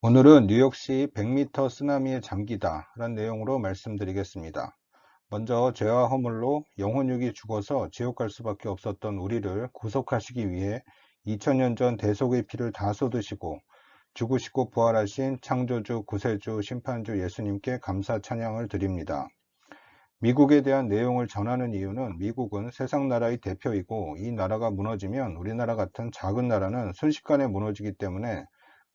오늘은 뉴욕시 100m 쓰나미에 잠기다 라는 내용으로 말씀드리겠습니다. 먼저 죄와 허물로 영혼육이 죽어서 지옥 갈 수밖에 없었던 우리를 구속하시기 위해 2000년 전 대속의 피를 다 쏟으시고 죽으시고 부활하신 창조주, 구세주, 심판주 예수님께 감사 찬양을 드립니다. 미국에 대한 내용을 전하는 이유는 미국은 세상 나라의 대표이고 이 나라가 무너지면 우리나라 같은 작은 나라는 순식간에 무너지기 때문에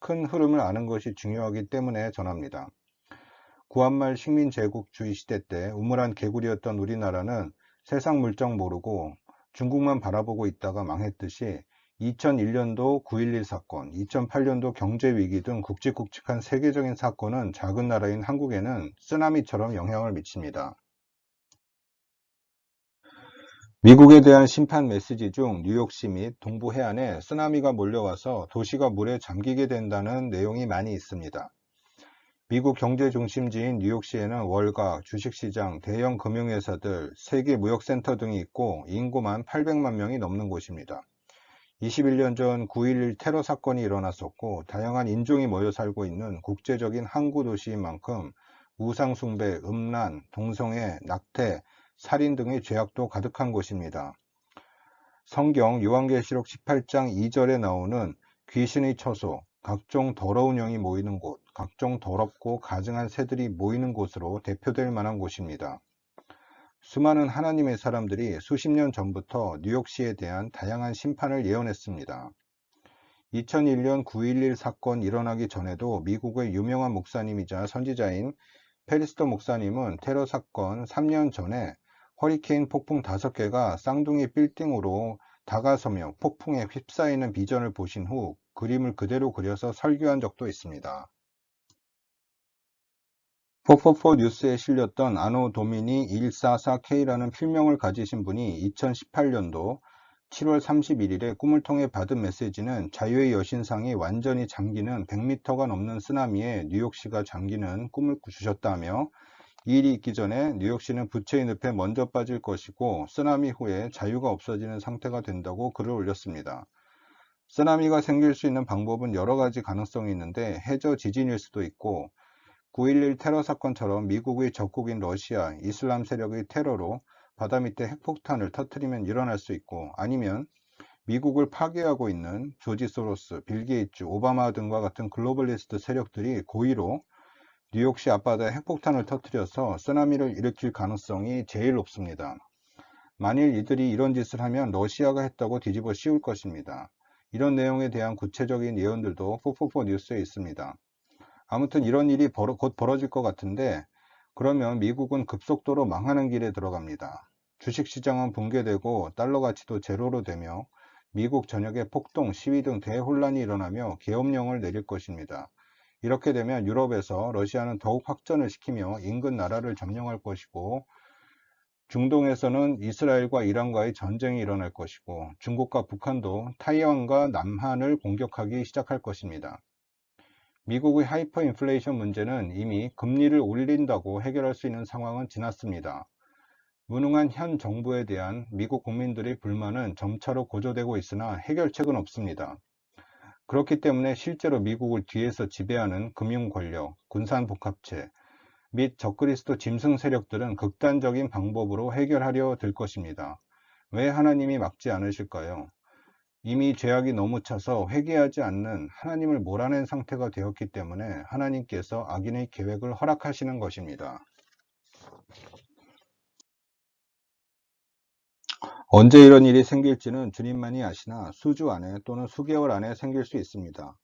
큰 흐름을 아는 것이 중요하기 때문에 전합니다. 구한말 식민제국주의 시대 때 우물안 개구리였던 우리나라는 세상 물정 모르고 중국만 바라보고 있다가 망했듯이 2001년도 9.11 사건, 2008년도 경제위기 등 굵직굵직한 세계적인 사건은 작은 나라인 한국에는 쓰나미처럼 영향을 미칩니다. 미국에 대한 심판 메시지 중 뉴욕시 및 동부 해안에 쓰나미가 몰려와서 도시가 물에 잠기게 된다는 내용이 많이 있습니다. 미국 경제 중심지인 뉴욕시에는 월가, 주식시장, 대형 금융회사들, 세계 무역센터 등이 있고 인구만 800만 명이 넘는 곳입니다. 21년 전 9.11 테러 사건이 일어났었고 다양한 인종이 모여 살고 있는 국제적인 항구 도시인 만큼 우상숭배, 음란, 동성애, 낙태, 살인 등의 죄악도 가득한 곳입니다. 성경 요한계시록 18장 2절에 나오는 귀신의 처소, 각종 더러운 영이 모이는 곳, 각종 더럽고 가증한 새들이 모이는 곳으로 대표될 만한 곳입니다. 수많은 하나님의 사람들이 수십 년 전부터 뉴욕시에 대한 다양한 심판을 예언했습니다. 2001년 9.11 사건 일어나기 전에도 미국의 유명한 목사님이자 선지자인 페리스터 목사님은 테러 사건 3년 전에 허리케인 폭풍 5개가 쌍둥이 빌딩으로 다가서며 폭풍에 휩싸이는 비전을 보신 후 그림을 그대로 그려서 설교한 적도 있습니다. 444 뉴스에 실렸던 아노 도미니 144K라는 필명을 가지신 분이 2018년도 7월 31일에 꿈을 통해 받은 메시지는 자유의 여신상이 완전히 잠기는 100m가 넘는 쓰나미에 뉴욕시가 잠기는 꿈을 주셨다며 이 일이 있기 전에 뉴욕시는 부채의 늪에 먼저 빠질 것이고 쓰나미 후에 자유가 없어지는 상태가 된다고 글을 올렸습니다. 쓰나미가 생길 수 있는 방법은 여러 가지 가능성이 있는데 해저 지진일 수도 있고 9.11 테러 사건처럼 미국의 적국인 러시아, 이슬람 세력의 테러로 바다 밑에 핵폭탄을 터뜨리면 일어날 수 있고 아니면 미국을 파괴하고 있는 조지 소로스, 빌 게이츠, 오바마 등과 같은 글로벌리스트 세력들이 고의로 뉴욕시 앞바다에 핵폭탄을 터뜨려서 쓰나미를 일으킬 가능성이 제일 높습니다. 만일 이들이 이런 짓을 하면 러시아가 했다고 뒤집어 씌울 것입니다. 이런 내용에 대한 구체적인 예언들도 444 뉴스에 있습니다. 아무튼 이런 일이 곧 벌어질 것 같은데 그러면 미국은 급속도로 망하는 길에 들어갑니다. 주식시장은 붕괴되고 달러 가치도 제로로 되며 미국 전역에 폭동, 시위 등 대혼란이 일어나며 계엄령을 내릴 것입니다. 이렇게 되면 유럽에서 러시아는 더욱 확전을 시키며 인근 나라를 점령할 것이고 중동에서는 이스라엘과 이란과의 전쟁이 일어날 것이고 중국과 북한도 타이완과 남한을 공격하기 시작할 것입니다. 미국의 하이퍼 인플레이션 문제는 이미 금리를 올린다고 해결할 수 있는 상황은 지났습니다. 무능한 현 정부에 대한 미국 국민들의 불만은 점차로 고조되고 있으나 해결책은 없습니다. 그렇기 때문에 실제로 미국을 뒤에서 지배하는 금융 권력, 군산 복합체 및 적그리스도 짐승 세력들은 극단적인 방법으로 해결하려 들 것입니다. 왜 하나님이 막지 않으실까요? 이미 죄악이 너무 차서 회개하지 않는 하나님을 몰아낸 상태가 되었기 때문에 하나님께서 악인의 계획을 허락하시는 것입니다. 언제 이런 일이 생길지는 주님만이 아시나 수주 안에 또는 수개월 안에 생길 수 있습니다.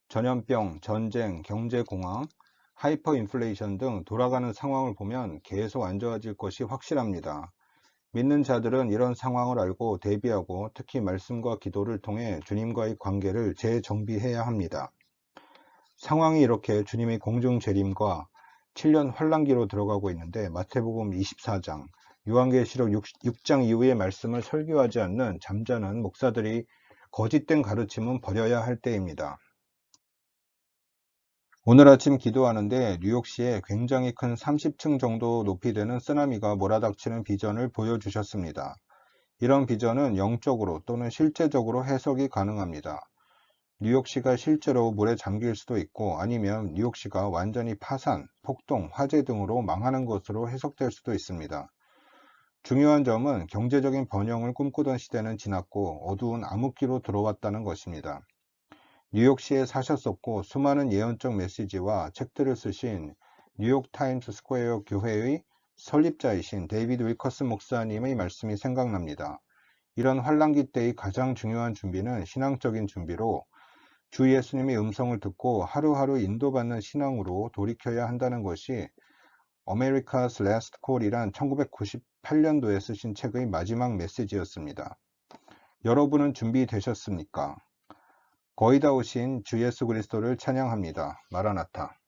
전염병, 전쟁, 경제공황, 하이퍼 인플레이션 등 돌아가는 상황을 보면 계속 안 좋아질 것이 확실합니다. 믿는 자들은 이런 상황을 알고 대비하고 특히 말씀과 기도를 통해 주님과의 관계를 재정비해야 합니다. 상황이 이렇게 주님의 공중 재림과 7년 환란기로 들어가고 있는데 마태복음 24장, 요한계시록 6장 이후의 말씀을 설교하지 않는 잠자는 목사들이 거짓된 가르침은 버려야 할 때입니다. 오늘 아침 기도하는데 뉴욕시에 굉장히 큰 30층 정도 높이 되는 쓰나미가 몰아닥치는 비전을 보여주셨습니다. 이런 비전은 영적으로 또는 실제적으로 해석이 가능합니다. 뉴욕시가 실제로 물에 잠길 수도 있고 아니면 뉴욕시가 완전히 파산, 폭동, 화재 등으로 망하는 것으로 해석될 수도 있습니다. 중요한 점은 경제적인 번영을 꿈꾸던 시대는 지났고 어두운 암흑기로 들어왔다는 것입니다. 뉴욕시에 사셨었고 수많은 예언적 메시지와 책들을 쓰신 뉴욕 타임스 스퀘어 교회의 설립자이신 데이비드 윌커슨 목사님의 말씀이 생각납니다. 이런 환란기 때의 가장 중요한 준비는 신앙적인 준비로 주 예수님의 음성을 듣고 하루하루 인도받는 신앙으로 돌이켜야 한다는 것이 America's Last Call이란 1998년도에 쓰신 책의 마지막 메시지였습니다. 여러분은 준비되셨습니까? 거의 다 오신 주 예수 그리스도를 찬양합니다. 마라나타.